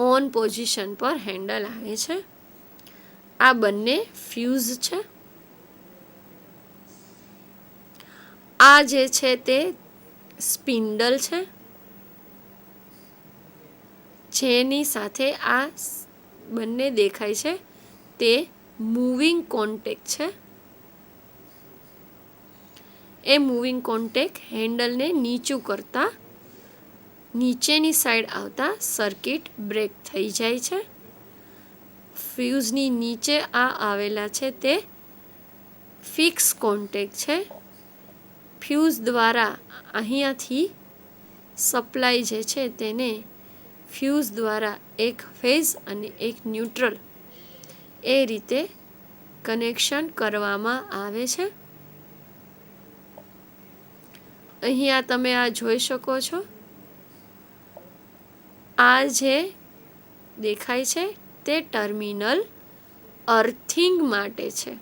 ઓન પોઝિશન પર હેન્ડલ આવે છે. આ બંને ફ્યુઝ છે. આ જે છે તે સ્પિન્ડલ છે, જેની સાથે આ બંને દેખાય છે તે મૂવિંગ કોન્ટેક છે. એ મૂવિંગ કોન્ટેક હેન્ડલને નીચું કરતાં નીચેની સાઈડ આવતા સર્કિટ બ્રેક થઈ જાય છે. ફ્યુઝની નીચે આ આવેલા છે તે ફિક્સ કોન્ટેક છે. ફ્યુઝ દ્વારા અહીંયાથી સપ્લાય જે છે તેને ફ્યુઝ દ્વારા એક ફેઝ અને એક ન્યુટ્રલ એ રીતે કનેક્શન કરવામાં આવે છે. અહીંયા તમે આ જોઈ શકો છો. આ જે દેખાય છે તે ટર્મિનલ અર્થિંગ માટે છે,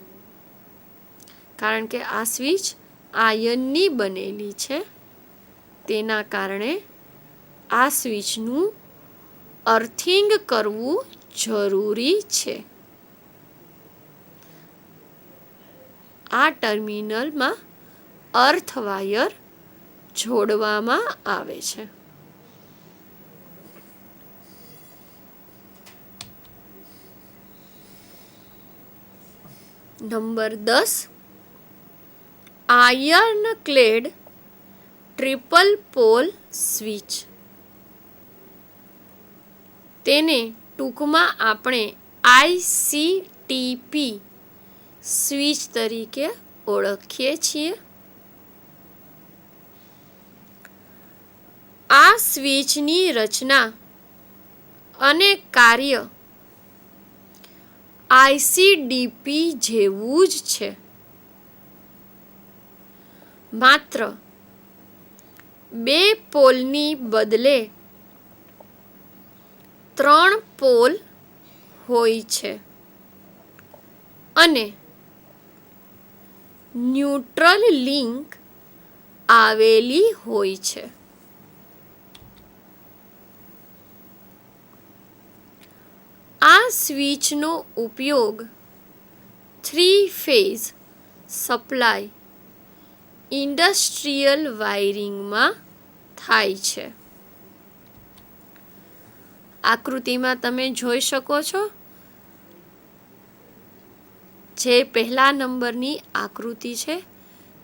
કારણ કે આ સ્વિચ આયર્નની બનેલી છે. તેના કારણે આ સ્વિચનું અર્થિંગ કરવું જરૂરી છે. આ ટર્મિનલમાં અર્થ વાયર જોડવામાં આવે છે. Number 10, iron clad triple pole switch. તેને ટૂંકમાં આપણે ICTP સ્વિચ તરીકે ઓળખીએ છીએ. આ સ્વિચની રચના અને કાર્ય ICDP જેવું જ છે, માત્ર 2 પોલની બદલે 3 પોલ હોય છે અને ન્યુટ્રલ લિંક આવેલી હોય છે. આ સ્વિચનો ઉપયોગ 3 ફેઝ સપ્લાય ઇન્ડસ્ટ્રીયલ વાયરિંગમાં થાય છે. આકૃતિમાં તમે જોઈ શકો છો, જે પહેલા નંબરની આકૃતિ છે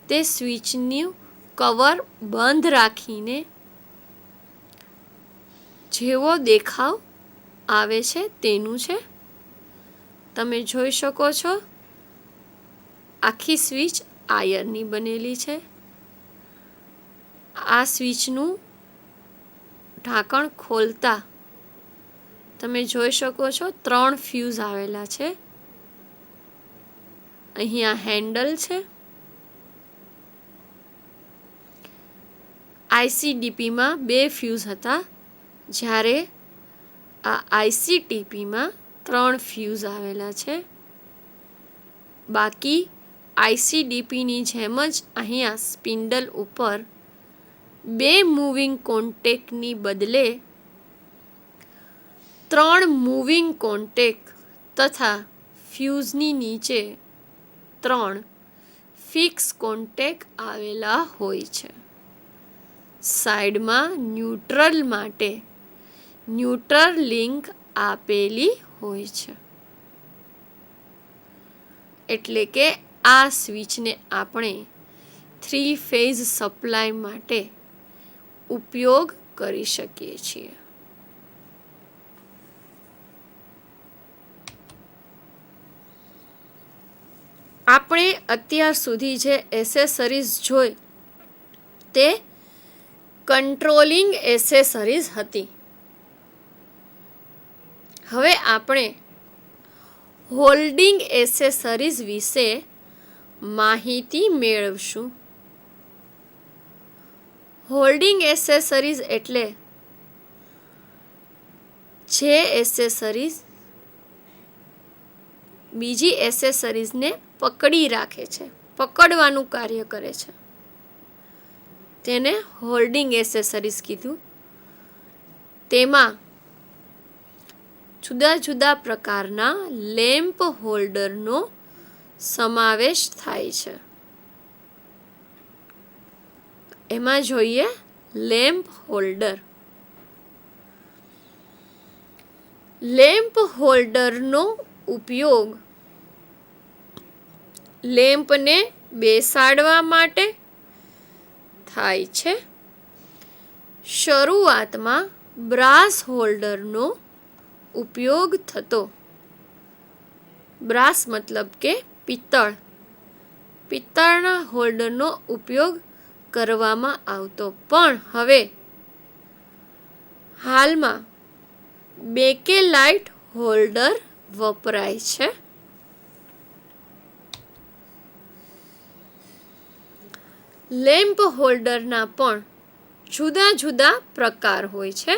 તે સ્વિચનું કવર બંધ રાખીને જેવો દેખાવ આવે છે તેનું છે. તમે જોઈ શકો છો આખી સ્વિચ આયર્નની બનેલી છે. આ સ્વિચનું ઢાંકણ ખોલતા તમે જોઈ શકો છો 3 ફ્યુઝ આવેલા છે. અહીંયા હેન્ડલ છે. ICDPમાં 2 ફ્યુઝ હતા, જ્યારે આ ICTPમાં 3 ફ્યુઝ આવેલા છે. બાકી ICDPની જેમ જ અહીંયા સ્પિન્ડલ ઉપર 2 મૂવિંગ કોન્ટેકની બદલે 3 મૂવિંગ કોન્ટેક તથા ફ્યુઝની નીચે 3 ફિક્સ કોન્ટેક આવેલા હોય છે. સાઈડમાં ન્યુટ્રલ માટે ન્યુટ્રલ લિંક આપેલી હોય છે. એટલે કે આ સ્વિચને આપણે 3 ફેઝ સપ્લાય માટે ઉપયોગ કરી શકીએ છીએ. આપણે અત્યાર સુધી જે એસેસરીઝ જોઈ તે કંટ્રોલિંગ એસેસરીઝ હતી. હવે આપણે હોલ્ડિંગ એસેસરીઝ વિશે માહિતી મેળવશું. હોલ્ડિંગ એસેસરીઝ એટલે જે એસેસરીઝ બીજી એસેસરીઝને પકડી રાખે છે, પકડવાનું કાર્ય કરે છે, તેને હોલ્ડિંગ એસેસરીઝ કીધું. તેમાં જુદા જુદા પ્રકારના લેમ્પ હોલ્ડરનો સમાવેશ થાય છે. એમાં જોઈએ લેમ્પ હોલ્ડર. લેમ્પ હોલ્ડરનો ઉપયોગ લેમ્પને બેસાડવા માટે થાય છે. શરૂઆતમાં બ્રાસ હોલ્ડરનો ઉપયોગ થતો. બ્રાસ મતલબ કે પિત્તળ. પિત્તળના હોલ્ડરનો ઉપયોગ કરવામાં આવતો, પણ હવે હાલમાં બેકેલાઇટ હોલ્ડર વપરાય છે. લેમ્પ હોલ્ડરના પણ જુદા જુદા પ્રકાર હોય છે.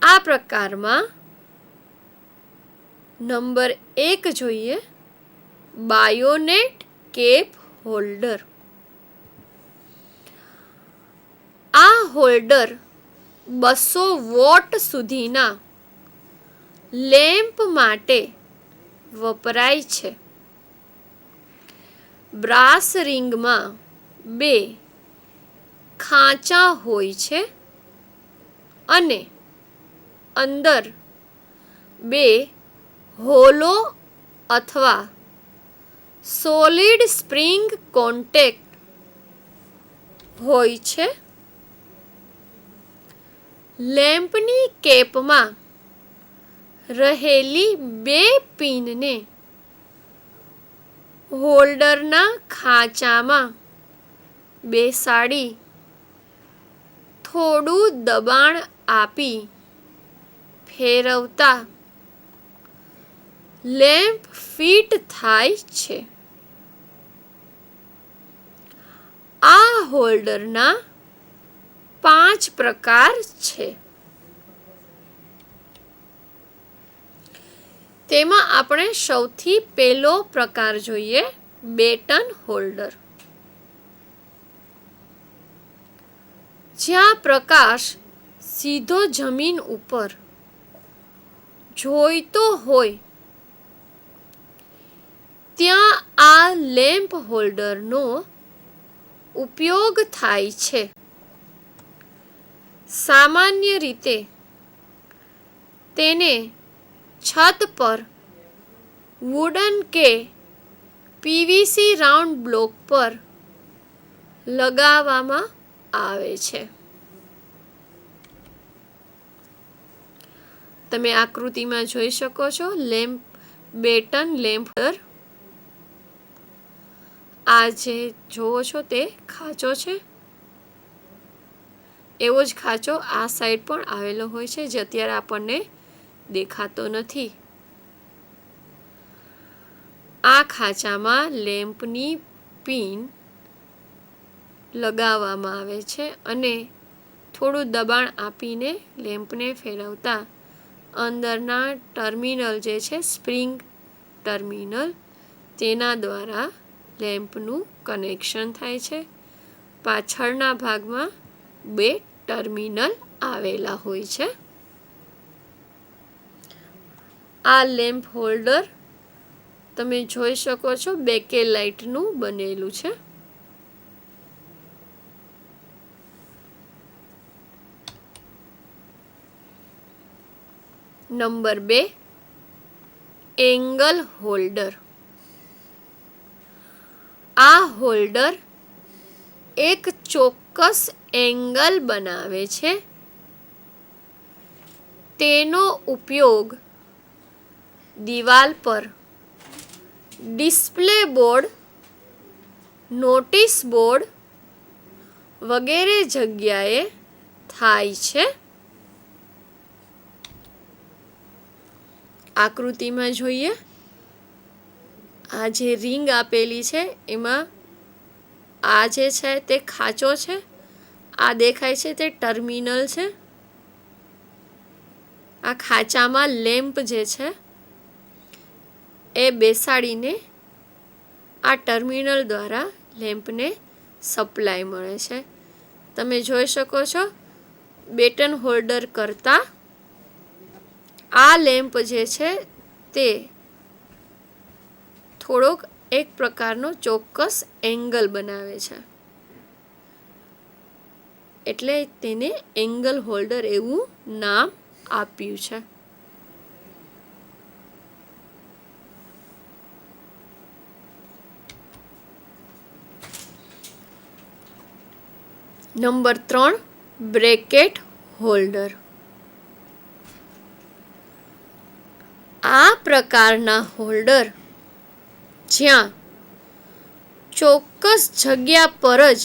આ પ્રકારમાં નંબર 1 જોઈએ, બાયોનેટ કેપ હોલ્ડર. આ હોલ્ડર 200 વોટ સુધીના લેમ્પ માટે વપરાય છે. બ્રાસ રિંગમાં 2 ખાંચા હોય છે અને અંદર 2 હોલો અથવા સોલિડ સ્પ્રિંગ કોન્ટેક્ટ હોય છે. લેમ્પની કેપમાં રહેલી 2 પિનને હોલ્ડરના ખાંચામાં બેસાડી થોડું દબાણ આપી ફેરવતા લેમ્પ ફિટ થાય છે. આ હોલ્ડરના 5 પ્રકાર છે. તેમાં આપણે સૌથી પહેલો પ્રકાર જોઈએ, બેટન હોલ્ડર. જ્યાં પ્રકાશ સીધો જમીન ઉપર જોઈતો હોય ત્યાં આ લેમ્પ હોલ્ડરનો ઉપયોગ થાય છે. સામાન્ય રીતે તેને છત પર વુડન કે પીવીસી રાઉન્ડ બ્લોક પર લગાવવામાં આવે છે. તમે આકૃતિમાં જોઈ શકો છો બેટન લેમ્પ હોલ્ડર. આ જે જોવો છો તે ખાંચો છે. એવો જ ખાંચો આ સાઈડ પણ આવેલો હોય છે, જે અત્યારે આપણને દેખાતો નથી. આ ખાંચામાં લેમ્પની પિન લગાવવામાં આવે છે અને થોડું દબાણ આપીને લેમ્પને ફેરવતા અંદરના ટર્મિનલ જે છે, સ્પ્રિંગ ટર્મિનલ, તેના દ્વારા લેમ્પનું કનેક્શન થાય છે. પાછળના ભાગમાં 2 ટર્મિનલ આવેલા હોય છે. આ લેમ્પ હોલ્ડર તમે જોઈ શકો છો બેકેલાઇટનું બનેલું છે. Number 2, angle holder. આ હોલ્ડર એક ચોક્કસ એંગલ બનાવે છે. તેનો ઉપયોગ દિવાલ પર, ડિસ્પ્લે બોર્ડ, નોટિસ બોર્ડ વગેરે જગ્યાએ થાય છે. આકૃતિમાં જોઈએ, આ જે રિંગ આપેલી છે એમાં આ જે છે તે ખાંચો છે. આ દેખાય છે તે ટર્મિનલ છે. આ ખાંચામાં લેમ્પ જે છે એ બેસાડીને આ ટર્મિનલ દ્વારા લેમ્પને સપ્લાય મળે છે. તમે જોઈ શકો છો બેટન હોલ્ડર કરતાં આ લેમ્પ જે છે તે થોડોક એક પ્રકારનો ચોક્કસ એંગલ બનાવે છે, એટલે તેને એંગલ હોલ્ડર એવું નામ આપ્યું છે. Number 3, bracket holder. આ પ્રકારના હોલ્ડર જ્યાં ચોક્કસ જગ્યા પર જ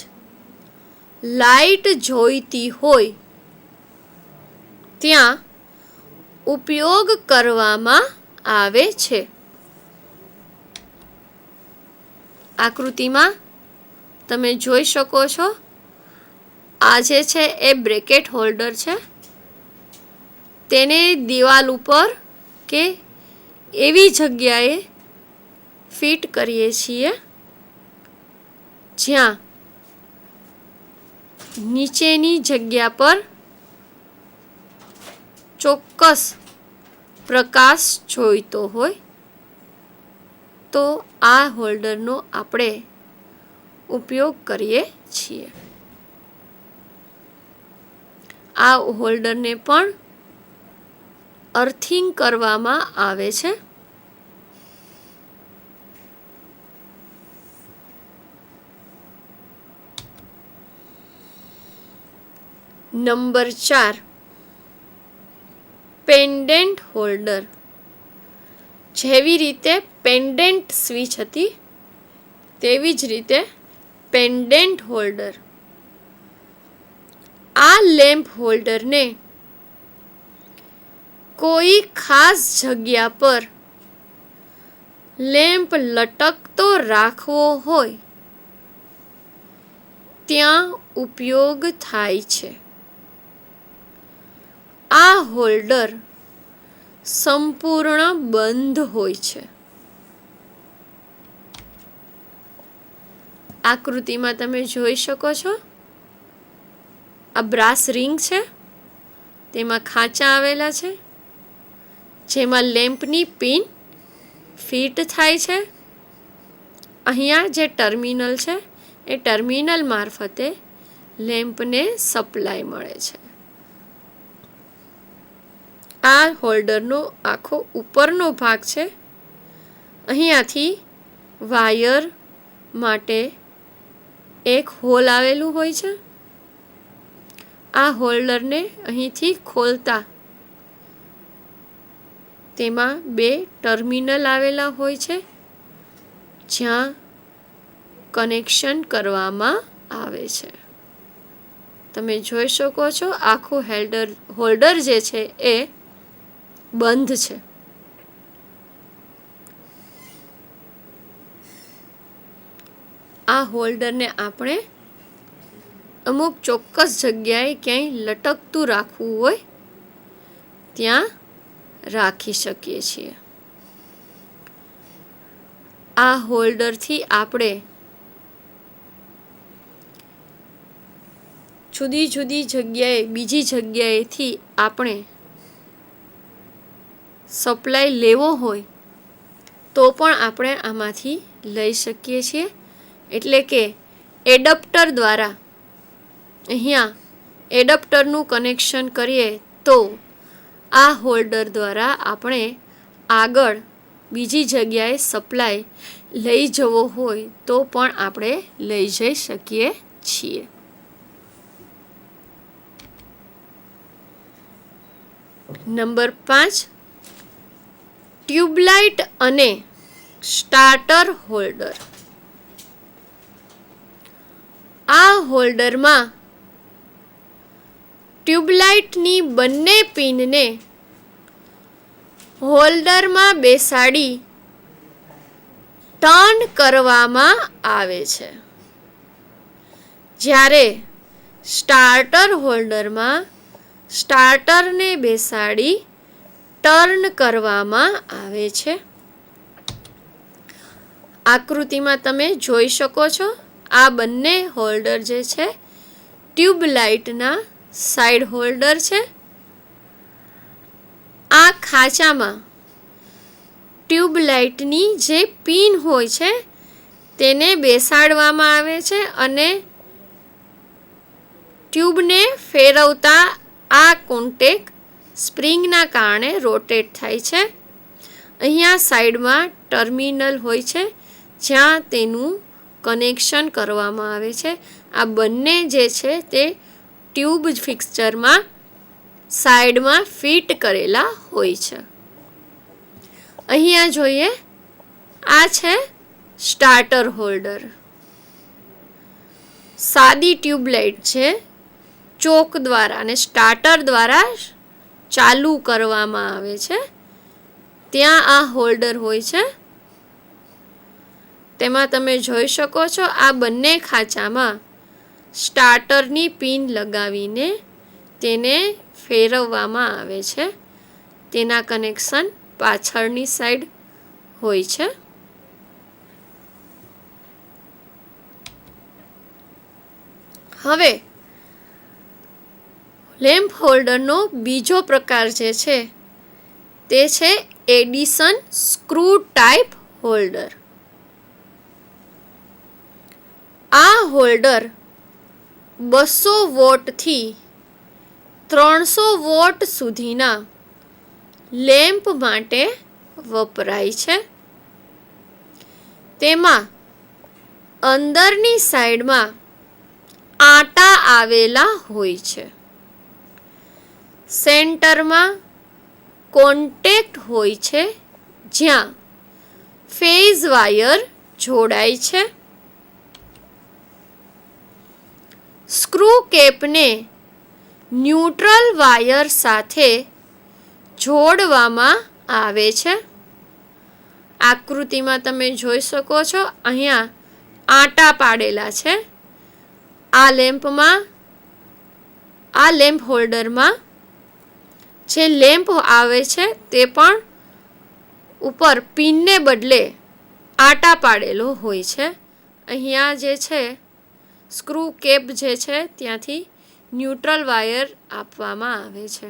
લાઇટ જોઈતી હોય ત્યાં ઉપયોગ કરવામાં આવે છે. આકૃતિમાં તમે જોઈ શકો છો, આ જે છે એ બ્રેકેટ હોલ્ડર છે. તેને દિવાલ ઉપર કે એવી જગ્યાએ ફિટ કરીએ છીએ જ્યાં નીચેની જગ્યા પર ચોક્કસ પ્રકાશ જોઈતો હોય, તો આ હોલ્ડરનો આપણે ઉપયોગ કરીએ છીએ. આ હોલ્ડરને પણ અર્થિંગ કરવામાં આવે છે. Number 4, pendant holder. જેવી રીતે પેન્ડન્ટ સ્વિચ હતી તેવી જ રીતે પેન્ડન્ટ હોલ્ડર. આ લેમ્પ હોલ્ડરને કોઈ ખાસ જગ્યા પર લેમ્પ લટકતો રાખવો હોય ત્યાં ઉપયોગ થાય છે. આ હોલ્ડર સંપૂર્ણ બંધ હોય છે. આકૃતિમાં તમે જોઈ શકો છો, આ બ્રાસ રિંગ છે, તેમાં ખાંચા આવેલા છે જેમાં લેમ્પની પિન ફિટ થાય છે. અહીંયા જે ટર્મિનલ છે એ ટર્મિનલ મારફતે લેમ્પને સપ્લાય મળે છે. આ હોલ્ડરનો આખો ઉપરનો ભાગ છે. અહીંયાથી વાયર માટે એક હોલ આવેલું હોય છે. આ હોલ્ડરને અહીંથી ખોલતા તેમાં 2 ટર્મિનલ આવેલા હોય છે જ્યાં કનેક્શન કરવામાં આવે છે. તમે જોઈ શકો છો, આખું હોલ્ડર જે છે એ બંધ છે. આ હોલ્ડરને આપણે અમુક ચોક્કસ જગ્યાએ ક્યાંય લટકતું રાખવું હોય ત્યાં રાખી શકીએ છીએ. આ હોલ્ડરથી આપણે જુદી જુદી જગ્યાએ બીજી જગ્યાએથી આપણે સપ્લાય લેવો હોય તો પણ આપણે આમાંથી લઈ શકીએ છીએ. એટલે કે એડપ્ટર દ્વારા અહીંયા એડપ્ટરનું કનેક્શન કરીએ તો આ હોલ્ડર દ્વારા આપણે આગળ બીજી જગ્યાએ સપ્લાય લઈ જવો હોય તો પણ આપણે લઈ જઈ શકીએ છીએ. નંબર 5, ટ્યુબલાઇટ અને સ્ટાર્ટર હોલ્ડર. આ હોલ્ડરમાં ટ્યુબલાઇટની બંને પિનને હોલ્ડરમાં બેસાડી ટર્ન કરવામાં આવે છે. જ્યારે સ્ટાર્ટર હોલ્ડરમાં સ્ટાર્ટરને બેસાડી ટર્ન કરવામાં આવે છે. આકૃતિમાં તમે જોઈ શકો છો, આ બંને હોલ્ડર જે છે ટ્યુબલાઇટના સાઈડ હોલ્ડર છે. આ ખાંચામાં ટ્યુબલાઇટની જે પિન હોય છે તેને બેસાડવામાં આવે છે અને ટ્યુબને ફેરવતા આ કોન્ટેક સ્પ્રિંગના કારણે રોટેટ થાય છે. અહીંયા સાઈડમાં ટર્મિનલ હોય છે જ્યાં તેનું કનેક્શન કરવામાં આવે છે. આ બંને જે છે તે ટ્યુબ ફિક્સચરમાં સાઈડમાં ફિટ કરેલા હોય છે. અહીંયા જોઈએ, આ છે સ્ટાર્ટર હોલ્ડર. સાદી ટ્યુબલાઇટ છે ચોક દ્વારા અને સ્ટાર્ટર દ્વારા ચાલુ કરવામાં આવે છે. ત્યાં આ હોલ્ડર હોય છે. તેમાં તમે જોઈ શકો છો આ બંને ખાંચામાં સ્ટાર્ટરની પિન લગાવીને તેને ફેરવવામાં આવે છે. તેના કનેક્શન પાછળની સાઈડ હોય છે. હવે લેમ્પ હોલ્ડરનો બીજો પ્રકાર જે છે તે છે એડિશન સ્ક્રૂ ટાઈપ હોલ્ડર. આ હોલ્ડર 200 વોટથી 300 વોટ સુધીના લેમ્પ માટે વપરાય છે. તેમાં અંદરની સાઈડમાં આંટા આવેલા હોય છે. સેન્ટરમાં કોન્ટેક્ટ હોય છે જ્યાં ફેઝ વાયર જોડાય છે. સ્ક્રૂ કેપને ન્યુટ્રલ વાયર સાથે જોડવામાં આવે છે. આકૃતિમાં તમે જોઈ શકો છો અહીંયા આંટા પાડેલા છે. આ લેમ્પ હોલ્ડરમાં જે લેમ્પ આવે છે તે પણ ઉપર પિનને બદલે આંટા પાડેલો હોય છે. અહીંયા જે છે સ્ક્રૂ કેપ જે છે ત્યાંથી ન્યુટ્રલ વાયર આપવામાં આવે છે.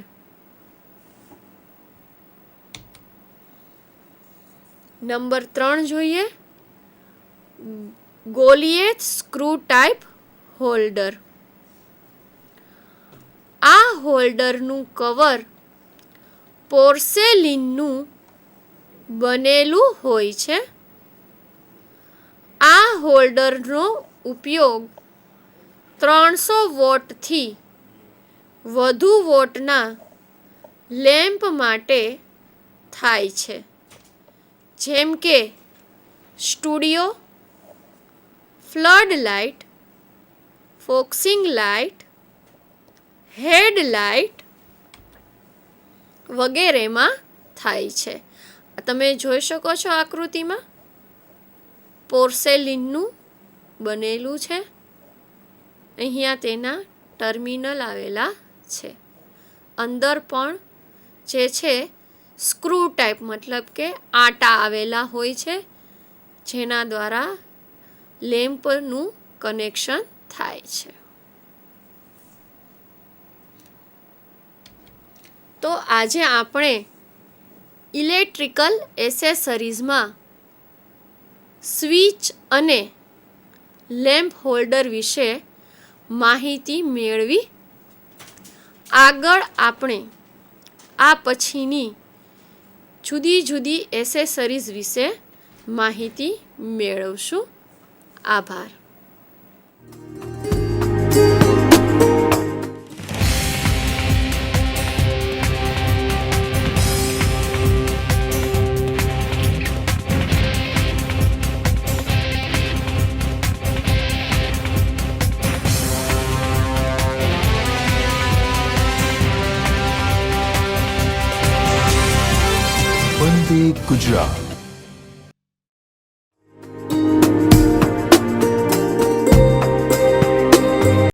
નંબર 3 જોઈએ, ગોલિયેથ સ્ક્રૂ ટાઈપ હોલ્ડર. આ હોલ્ડરનું કવર પોર્સેલિનનું બનેલું હોય છે. આ હોલ્ડરનો ઉપયોગ 300 વોટથી વધુ વોટના લેમ્પ માટે થાય છે, જેમ કે studio, flood light, focusing light, headlight વગેરેમાં થાય છે. તમે જોઈ શકો છો આકૃતિમાં પોર્સેલિનનું બનેલું છે. અહીંયા તેના ટર્મિનલ આવેલા છે. અંદર પણ જે છે સ્ક્રૂ ટાઈપ મતલબ કે આંટા આવેલા હોય છે જેના દ્વારા લેમ્પનું કનેક્શન થાય છે. તો આજે આપણે ઇલેક્ટ્રિકલ એસેસરીઝમાં સ્વિચ અને લેમ્પ હોલ્ડર વિશે માહિતી મેળવી. આગળ આપણે આ પછીની જુદી જુદી એસેસરીઝ વિશે માહિતી મેળવશું. આભાર. વંદે ગુજરાત.